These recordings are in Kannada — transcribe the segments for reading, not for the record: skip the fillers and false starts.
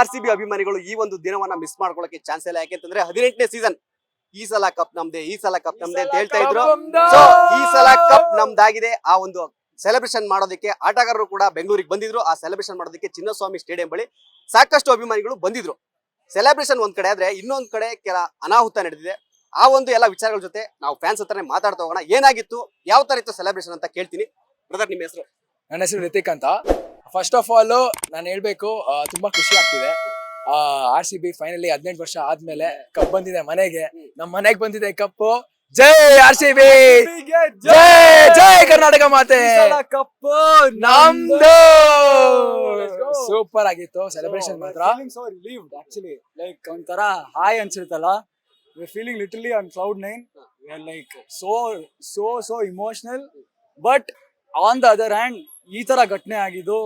RCB ಅಭಿಮಾನಿಗಳು ಈ ಒಂದು ದಿನವನ್ನ ಮಿಸ್ ಮಾಡ್ಕೊಳ್ಳಕ್ಕೆ ಚಾನ್ಸ್ ಇಲ್ಲ. ಯಾಕೆಂತಂದ್ರೆ 18ನೇ ಸೀಸನ್ ಈ ಸಲ ಕಪ್ ನಮ್ದೆ, ಈ ಸಲ ಕಪ್ ನಮ್ದೆ ಅಂತ ಹೇಳ್ತಾ ಇದ್ರು. ಸೊ ಈ ಸಲ ಕಪ್ ನಮ್ದಾಗಿದೆ. ಆ ಒಂದು ಸೆಲೆಬ್ರೇಷನ್ ಮಾಡೋದಕ್ಕೆ ಆಟಗಾರರು ಕೂಡ ಬೆಂಗಳೂರಿಗೆ ಬಂದಿದ್ರು. ಆ ಸೆಲೆಬ್ರೇಷನ್ ಮಾಡೋದಕ್ಕೆ ಚಿನ್ನಸ್ವಾಮಿ ಸ್ಟೇಡಿಯಂ ಬಳಿ ಸಾಕಷ್ಟು ಅಭಿಮಾನಿಗಳು ಬಂದಿದ್ರು. ಸೆಲೆಬ್ರೇಷನ್ ಒಂದ್ ಕಡೆ ಆದ್ರೆ ಇನ್ನೊಂದ್ ಕಡೆ ಕೆಲ ಅನಾಹುತ ನಡೆದಿದೆ. ಆ ಒಂದು ಎಲ್ಲ ವಿಚಾರಗಳ ಜೊತೆ ನಾವು ಫ್ಯಾನ್ಸ್ ಹತ್ರನೇ ಮಾತಾಡ್ತಾ ಹೋಗೋಣ. ಏನಾಗಿತ್ತು, ಯಾವ ತರ ಇತ್ತು ಸೆಲೆಬ್ರೇಷನ್ ಅಂತ ಕೇಳ್ತೀನಿ. ಬ್ರದರ್, ನಿಮ್ಮ ಹೆಸರು? ನನ್ನ ಹೆಸರು ರಿತಿಕ್ ಅಂತ. ಫಸ್ಟ್ ಆಫ್ ಆಲ್ ನಾನು ಹೇಳ್ಬೇಕು, ತುಂಬಾ ಖುಷಿ ಆಗ್ತಿದೆ. RCB ಫೈನಲಿ 18 ವರ್ಷ ಆದ್ಮೇಲೆ ಕಪ್ ಬಂದಿದೆ ಮನೆಗೆ. ನಮ್ಮ ಮನೆಗೆ ಬಂದಿದೆ ಕಪ್ಪು. ಜೈ RCB, ಜೈ ಜೈ ಕರ್ನಾಟಕ ಮಾತೆ. ಕಪ್ಪು ನಮ್ದು. ಸೂಪರ್ ಆಗಿತ್ತು ಸೆಲೆಬ್ರೇಷನ್ ಮಾತ್ರ. ಆಕ್ಚುಲಿ ಲೈಕ್ ಒಂಥರ ಹಾಯ್ ಅನ್ಸಿರುತ್ತಲ್ಲ. We feeling literally on cloud 9. We are like so emotional. But on the other hand ಈ ತರ ಘಟನೆ ಆಗಿದ್ದು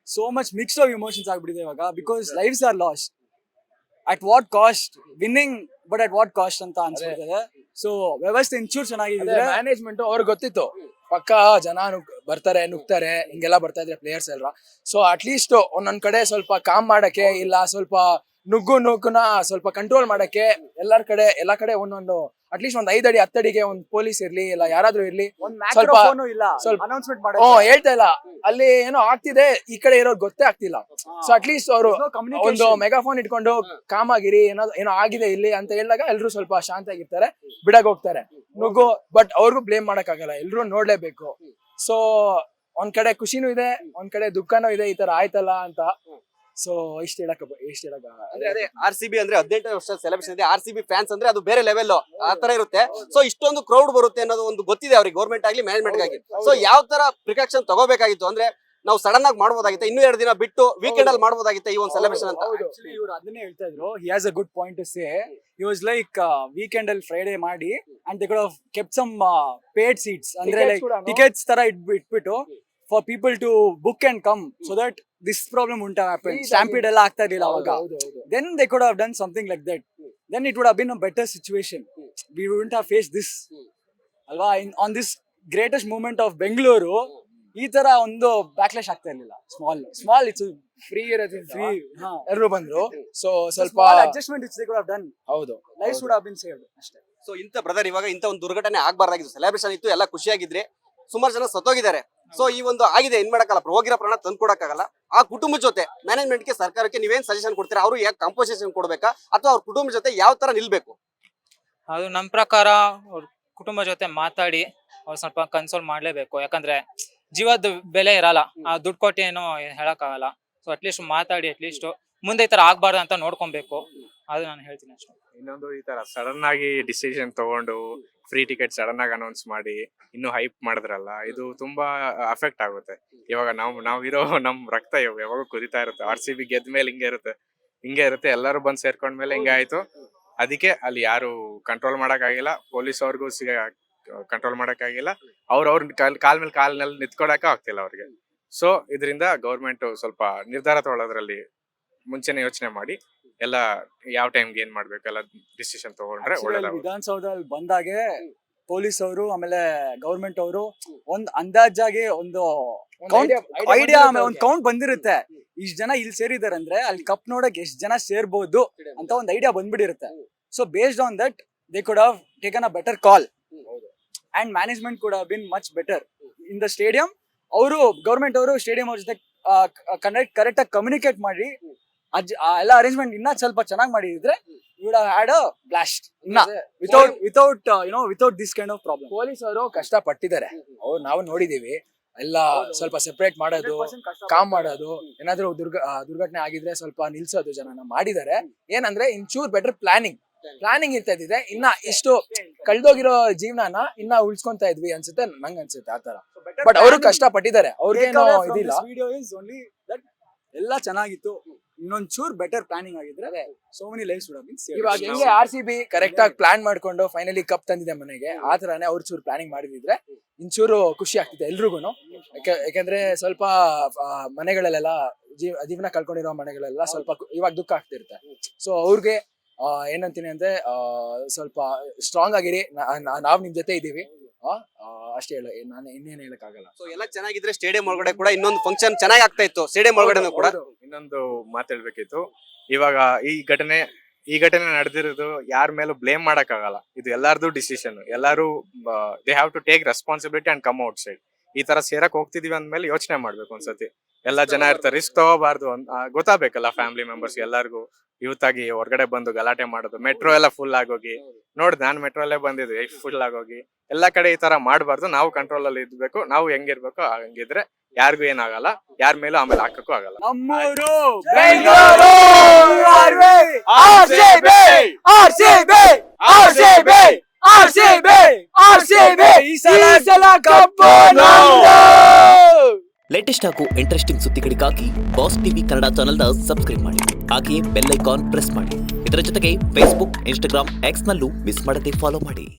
so much mixed of emotions ಆಗ್ಬಿಟ್ಟಿದೆ ಇವಾಗ. Because lives are lost. At what cost winning, but at what cost ಅಂತ ಅನ್ಸ್ಬಿಡ್ತದೆ. ಸೊ ವ್ಯವಸ್ಥೆ ಇಂಚೂರು ಚೆನ್ನಾಗಿದೆ. ಮ್ಯಾನೇಜ್ಮೆಂಟ್ ಅವ್ರಿಗೆ ಗೊತ್ತಿತ್ತು ಪಕ್ಕ ಜನ ಬರ್ತಾರೆ, ನುಗ್ತಾರೆ, ಹಿಂಗೆಲ್ಲ ಬರ್ತಾ ಇದ್ರೆ ಪ್ಲೇಯರ್ಸ್ ಎಲ್ಲ. ಸೊ ಅಟ್ಲೀಸ್ಟ್ ಒಂದೊಂದ್ ಕಡೆ ಸ್ವಲ್ಪ ಕಾಮ್ ಮಾಡಕ್ಕೆ, ಇಲ್ಲ ಸ್ವಲ್ಪ ನುಗ್ಗುನ ಸ್ವಲ್ಪ ಕಂಟ್ರೋಲ್ ಮಾಡಕ್ಕೆ ಎಲ್ಲಾ ಕಡೆ ಒಂದೊಂದು ಅಟ್ಲೀಸ್ಟ್ ಒಂದ್ 5 ಅಡಿ 10 ಅಡಿಗೆ ಒಂದ್ ಪೊಲೀಸ್ ಇರ್ಲಿ, ಇಲ್ಲ ಯಾರಾದ್ರೂ ಇರ್ಲಿ, ಸ್ವಲ್ಪ ಅನೌನ್ಸ್ಮೆಂಟ್ ಹೇಳ್ತಾ ಇಲ್ಲ. ಅಲ್ಲಿ ಏನೋ ಆಗ್ತಿದೆ, ಈ ಕಡೆ ಇರೋರು ಗೊತ್ತೇ ಆಗ್ತಿಲ್ಲ. ಸೊ ಅಟ್ಲೀಸ್ಟ್ ಅವರು ಒಂದು ಮೆಗಾಫೋನ್ ಇಟ್ಕೊಂಡು ಕಾಮ್ ಆಗಿರಿ, ಏನೋ ಆಗಿದೆ ಇಲ್ಲಿ ಅಂತ ಹೇಳಿದಾಗ ಎಲ್ರು ಸ್ವಲ್ಪ ಶಾಂತ ಆಗಿರ್ತಾರೆ, ಬಿಡಕ್ ಹೋಗ್ತಾರೆ ನುಗ್ಗು. ಬಟ್ ಅವ್ರಿಗೂ ಬ್ಲೇಮ್ ಮಾಡಕ್ ಆಗಲ್ಲ, ಎಲ್ರು ನೋಡ್ಲೇಬೇಕು. ಸೊ ಒಂದ್ ಕಡೆ ಖುಷಿನೂ ಇದೆ, ಒಂದ್ ಕಡೆ ದುಃಖನೂ ಇದೆ, ಈ ತರ ಆಯ್ತಲ್ಲ ಅಂತ. ಸೊ ಇಷ್ಟ ಹೇಳಕ್ ಅಂದ್ರೆ ಅದೇ RCB ಅಂದ್ರೆ 18 ವರ್ಷ ಸೆಲೆಬ್ರೇಷನ್ ಇದೆ. RCB ಫ್ಯಾನ್ಸ್ ಅಂದ್ರೆ ಅದು ಬೇರೆ ಲೆವೆಲ್ ಆ ತರ ಇರುತ್ತೆ. ಸೊ ಇಷ್ಟೊಂದು ಕ್ರೌಡ್ ಬರುತ್ತೆ ಅನ್ನೋದು ಒಂದು ಗೊತ್ತಿದೆ ಅವ್ರಿಗೆ, ಗೌರ್ಮೆಂಟ್ ಆಗ್ಲಿ ಮ್ಯಾನೇಜ್ಮೆಂಟ್ ಆಗಿ. ಸೊ ಯಾವ ತರ ಪ್ರಿಕಾಷನ್ ತಗೋಬೇಕಾಗಿತ್ತು ಅಂದ್ರೆ ನಾವು ಸಡನ್ ಆಗಿ ಮಾಡ್ಬೋದಾಗಿತ್ತು, ಇನ್ನೂ 2 ದಿನ ಬಿಟ್ಟು ವೀಕೆಂಡ್ ಅಲ್ಲಿ ಮಾಡ್ಬೋದಾಗಿತ್ತು ಈ ಒಂದು ಸೆಲೆಬ್ರೇಷನ್ ಅಂತ. ಆಕ್ಚುಲಿ ಇವ್ರು ಅದನ್ನೇ ಹೇಳ್ತಾ ಇದ್ರು. He has a good point to say. He was like weekend ಅಲ್ಲಿ ಫ್ರೈಡೆ ಮಾಡಿ and they could have kept some paid seats, ಅಂದ್ರೆ ಲೈಕ್ ಟಿಕೆಟ್ಸ್ ತರ ಇಟ್ಬಿಟ್ಟು for people to book and come, so that this problem wouldn't have happened. Stampede ಎಲ್ಲ ಆಗ್ತಾ ಇರಲಿಲ್ಲ ಅವಾಗ. Then they could have done something like that. Then it would have been a better situation. We wouldn't have faced this. ಅಲ್ವಾ? On this greatest moment of Bengaluru, ಈ ತರ ಒಂದು ಬ್ಯಾಕ್ಲಾಶ್ ಆಗ್ತಾ ಇರಲಿಲ್ಲ. ಸ್ಮಾಲ್ ಇಟ್ಸ್ ಫ್ರೀ ಇರೋದ್ರಿಂದ ಫ್ರೀ. ಎಲ್ಲರೂ ಬಂದ್ರು. ಸೊ ಸ್ವಲ್ಪ adjustment it's they could have done. ಹೌದು, lives would have been saved ಅಷ್ಟೇ. ಸೊ ಇಂತ ಬ್ರದರ್ ಇವಾಗ ಇಂತ ಒಂದು ದುರ್ಘಟನೆ ಆಗ್ಬಾರ್ದಾಗಿತ್ತು. ಸೆಲೆಬ್ರೇಷನ್ ಇತ್ತು, ಎಲ್ಲ ಖುಷಿಯಾಗಿದ್ರೆ, ಸುಮಾರು ಜನ ಸತ್ತೋಗಿದ್ದಾರೆ. ಸೊ ಈ ಒಂದು ಆಗಿದೆ, ಏನ್ ಮಾಡಕ್ಕಲ್ಲ, ಹೋಗಿರೋ ಪ್ರಾಣ ತಂದು ಕೊಡಕ್ಕಾಗಲ್ಲ. ಆ ಕುಟುಂಬದ ಜೊತೆ ಮ್ಯಾನೇಜ್ಮೆಂಟ್ಗೆ, ಸರ್ಕಾರಕ್ಕೆ ನೀವೇನ್ ಸಜೆಷನ್ ಕೊಡ್ತೀರಾ? ಅವರು ಯಾಕೆ ಕಂಪೋಸಿಷನ್ ಕೊಡ್ಬೇಕಾ, ಅಥವಾ ಅವ್ರ ಕುಟುಂಬದ ಜೊತೆ ಯಾವ ತರ ನಿಲ್ಬೇಕು? ಅದು ನಮ್ಮ ಪ್ರಕಾರ ಅವ್ರ ಕುಟುಂಬ ಜೊತೆ ಮಾತಾಡಿ ಅವ್ರು ಸ್ವಲ್ಪ ಕನ್ಸೋಲ್ ಮಾಡ್ಲೇಬೇಕು. ಯಾಕಂದ್ರೆ ಜೀವದ ಬೆಲೆ ಇರಲ್ಲ, ಆ ದುಡ್ಡು ಕೊಟ್ಟು ಏನು ಹೇಳಕ್ಕಾಗಲ್ಲ. ಸೊ ಅಟ್ಲೀಸ್ಟ್ ಮಾತಾಡಿ, ಅಟ್ಲೀಸ್ಟ್ ಮುಂದೆ ಈ ತರ ಆಗ್ಬಾರ್ದು ಅಂತ ನೋಡ್ಕೊಬೇಕು. ಅದು ನಾನು ಹೇಳ್ತೀನಿ ಅಷ್ಟೇ. ಇನ್ನೊಂದು, ಈ ತರ ಸಡನ್ ಆಗಿ ಡಿಸಿಷನ್ ತಗೊಂಡು ಫ್ರೀ ಟಿಕೆಟ್ ಸಡನ್ ಆಗಿ ಅನೌನ್ಸ್ ಮಾಡಿ ಇನ್ನು ಹೈಪ್ ಮಾಡಿದ್ರಲ್ಲ, ಇದು ತುಂಬಾ ಅಫೆಕ್ಟ್ ಆಗುತ್ತೆ. ಇವಾಗ ನಾವಿರೋ ನಮ್ ರಕ್ತ ಯಾವಾಗ ಕುದಿತಾ ಇರುತ್ತೆ. RCB ಗೆದ್ದ ಮೇಲೆ ಹಿಂಗೆ ಇರುತ್ತೆ. ಎಲ್ಲರೂ ಬಂದ್ ಸೇರ್ಕೊಂಡ್ಮೇಲೆ ಹಿಂಗೆ ಆಯ್ತು. ಅದಕ್ಕೆ ಅಲ್ಲಿ ಯಾರು ಕಂಟ್ರೋಲ್ ಮಾಡಕ್ ಆಗಿಲ್ಲ, ಪೊಲೀಸ್ ಅವ್ರಿಗೂ ಕಂಟ್ರೋಲ್ ಮಾಡಕ್ ಆಗಿಲ್ಲ. ಅವ್ರ ಕಾಲ್ ಮೇಲೆ ಕಾಲ್ನಲ್ಲಿ ನಿಂತ್ಕೊಡಕ ಆಗ್ತಿಲ್ಲ ಅವ್ರಿಗೆ. ಸೊ ಇದರಿಂದ ಗೌರ್ಮೆಂಟ್ ಸ್ವಲ್ಪ ನಿರ್ಧಾರ ತಗೊಳ್ಳೋದ್ರಲ್ಲಿ ಮುಂಚೆನೆ ಯೋಚನೆ ಮಾಡಿ ಎಲ್ಲ ಯಾವ ಟೈಮ್ಗೆ ಏನ್ ಮಾಡ್ಬೇಕು ಎಲ್ಲ ಡಿಸಿಷನ್ ತಗೊಂಡ್ರೆ ಒಳ್ಳೇದಾಗುತ್ತೆ. ವಿಧಾನಸೌಧದಲ್ಲಿ ಬಂದಾಗೆ ಪೊಲೀಸ್ ಅವರು ಆಮೇಲೆ ಗೌರ್ಮೆಂಟ್ ಅವರು ಒಂದ್ ಅಂದಾಜಾಗಿ ಒಂದು ಐಡಿಯಾ, ಒಂದ್ ಕೌಂಟ್ ಬಂದಿರುತ್ತೆ. ಇಷ್ಟ ಜನ ಇಲ್ಲಿ ಸೇರಿದಾರೆ ಅಂದ್ರೆ ಅಲ್ಲಿ ಕಪ್ ನೋಡಕ್ ಎಷ್ಟ್ ಜನ ಸೇರ್ಬೋದು ಅಂತ ಒಂದ್ ಐಡಿಯಾ ಬಂದ್ಬಿಟ್ಟಿರುತ್ತೆ. So based on that they could have taken a better call and management could have been much better in the stadium. ಅವರು ಗೌರ್ಮೆಂಟ್ ಅವರು ಸ್ಟೇಡಿಯಂ ಅವ್ರ ಜೊತೆ ಕರೆಕ್ಟ್ ಆಗಿ ಕಮ್ಯುನಿಕೇಟ್ ಮಾಡಿ ಎಲ್ಲ ಅರೇಂಜ್ಮೆಂಟ್ ಇನ್ನ ಸ್ವಲ್ಪ ಚೆನ್ನಾಗಿ ಮಾಡಿದ್ರೆ would have had a blast. Without this kind of problem. Police ಅವರು ಕಷ್ಟ ಪಟ್ಟಿದ್ದಾರೆ, ಅವ್ರು ನಾವು ನೋಡಿದೀವಿ. ಎಲ್ಲ ಸ್ವಲ್ಪ ಸೆಪರೇಟ್ ಮಾಡೋದು, ಕಾಮ್ ಮಾಡೋದು, ಏನಾದ್ರೂ ದುರ್ಘಟನೆ ಆಗಿದ್ರೆ ಸ್ವಲ್ಪ ನಿಲ್ಸೋದು ಜನನ ಮಾಡಿದ್ದಾರೆ. ಏನಂದ್ರೆ ಇಂಚೂರ್ ಬೆಟರ್ ಪ್ಲಾನಿಂಗ್ ಇರ್ತಾ ಇದ್ದಿದೆ, ಇನ್ನ ಇಷ್ಟು ಕಳ್ದೋಗಿರೋ ಜೀವನನ ಇನ್ನ ಉಳ್ಸ್ಕೊಂತ ಇದ್ವಿ ಅನ್ಸುತ್ತೆ, ನಂಗ್ ಅನ್ಸುತ್ತೆ ಆತರ. ಬಟ್ ಅವರು ಕಷ್ಟ ಪಟ್ಟಿದ್ದಾರೆ, ಅವ್ರಿಗೇನೋ ಇದಿಲ್ಲ. ಎಲ್ಲ ಚೆನ್ನಾಗಿತ್ತು, ಇನ್ನೊಂಚೂರ್ ಬೆಟರ್ ಪ್ಲಾನಿಂಗ್ ಆಗಿದ್ರೆ so many lifes would have been saved. ಇವಾಗ ಹೆಂಗೆ RCB ಕರೆಕ್ಟ್ ಆಗಿ ಪ್ಲಾನ್ ಮಾಡ್ಕೊಂಡು ಫೈನಲಿ ಕಪ್ ತಂದಿದೆ ಮನೆಗೆ, ಆ ತರಾನೇ ಅವ್ರ ಚೂರು ಪ್ಲಾನಿಂಗ್ ಮಾಡಿದ್ರೆ ಇಂಚೂರು ಖುಷಿ ಆಗ್ತಿದೆ ಎಲ್ರಿಗೂನು. ಯಾಕಂದ್ರೆ ಸ್ವಲ್ಪ ಮನೆಗಳಲ್ಲೆಲ್ಲ ಜೀವನ ಕಳ್ಕೊಂಡಿರೋ ಮನೆಗಳೆಲ್ಲ ಸ್ವಲ್ಪ ಇವಾಗ ದುಃಖ ಆಗ್ತಿರುತ್ತೆ. ಸೊ ಅವ್ರಿಗೆ ಏನಂತೀನಿ ಅಂದ್ರೆ ಸ್ವಲ್ಪ ಸ್ಟ್ರಾಂಗ್ ಆಗಿರಿ, ನಾವ್ ನಿಮ್ ಜೊತೆ ಇದೀವಿ. ಅಷ್ಟೇ ಹೇಳ, ನಾನು ಇನ್ನೇನು ಹೇಳಕ್ ಆಗಲ್ಲ. ಸೊ ಎಲ್ಲ ಚೆನ್ನಾಗಿದ್ರೆ ಸ್ಟೇಡಿಯಂ ಒಳಗಡೆ ಕೂಡ ಇನ್ನೊಂದು ಫಂಕ್ಷನ್ ಚೆನ್ನಾಗಿ ಆಗ್ತಾ ಇತ್ತು ಸ್ಟೇಡಿಯಂ ಒಳಗಡೆ ಕೂಡ. ಇನ್ನೊಂದು ಮಾತಾಡ್ಬೇಕಿತ್ತು. ಇವಾಗ ಈ ಘಟನೆ ನಡೆದಿರೋದು ಯಾರ ಮೇಲೂ ಬ್ಲೇಮ್ ಮಾಡಕ್ ಆಗಲ್ಲ. ಇದು ಎಲ್ಲಾರ್ದು ಡಿಸಿಷನ್. ಎಲ್ಲಾರು they have to take responsibility and come outside. ಈ ತರ ಸೇರಕ್ ಹೋಗ್ತಿದೀವಿ ಅಂದ್ಮೇಲೆ ಯೋಚನೆ ಮಾಡ್ಬೇಕು ಒಂದ್ಸತಿ. ಎಲ್ಲಾ ಜನ ಇರ್ತಾರೆ, ರಿಸ್ಕ್ ತಗೋಬಾರ್ದು ಅಂತ ಗೊತ್ತಾಗ್ಬೇಕಲ್ಲ ಫ್ಯಾಮಿಲಿ ಮೆಂಬರ್ಸ್ ಎಲ್ಲಾರ್ಗು. ಯೂತ್ ಆಗಿ ಹೊರಗಡೆ ಬಂದು ಗಲಾಟೆ ಮಾಡೋದು, ಮೆಟ್ರೋ ಎಲ್ಲ ಫುಲ್ ಆಗೋಗಿ ನೋಡ್ದು, ನಾನು ಮೆಟ್ರೋ ಅಲ್ಲೇ ಬಂದಿದ್ದೆ, ಫುಲ್ ಆಗೋಗಿ ಎಲ್ಲಾ ಕಡೆ ಈ ತರ ಮಾಡಬಾರ್ದು. ನಾವು ಕಂಟ್ರೋಲ್ ಅಲ್ಲಿ ಇದ್ಬೇಕು, ನಾವು ಹೆಂಗಿರ್ಬೇಕು ಹಂಗಿದ್ರೆ ಯಾರಿಗೂ ಏನಾಗಲ್ಲ, ಯಾರ ಮೇಲೂ ಆಮೇಲೆ ಹಾಕಕ್ಕೂ ಆಗಲ್ಲ. ನಮ್ಮೂರು ಬೆಂಗಳೂರು ಈ ಸಲ ಕಪ್ಪು ನಮ್ದು. ಲೇಟೆಸ್ಟ್ ಹಾಗೂ ಇಂಟ್ರೆಸ್ಟಿಂಗ್ ಸುದ್ದಿಗಳಿಗಾಗಿ ಬಾಸ್ ಟಿವಿ ಕನ್ನಡ ಚಾನೆಲ್ನ ಸಬ್ಸ್ಕ್ರೈಬ್ ಮಾಡಿ. ಹಾಗೆಯೇ ಬೆಲ್ ಐಕಾನ್ ಪ್ರೆಸ್ ಮಾಡಿ. ಇದರ ಜೊತೆಗೆ ಫೇಸ್ಬುಕ್, ಇನ್ಸ್ಟಾಗ್ರಾಮ್, ಎಕ್ಸ್ ನಲ್ಲೂ ಮಿಸ್ ಮಾಡದೆ ಫಾಲೋ ಮಾಡಿ.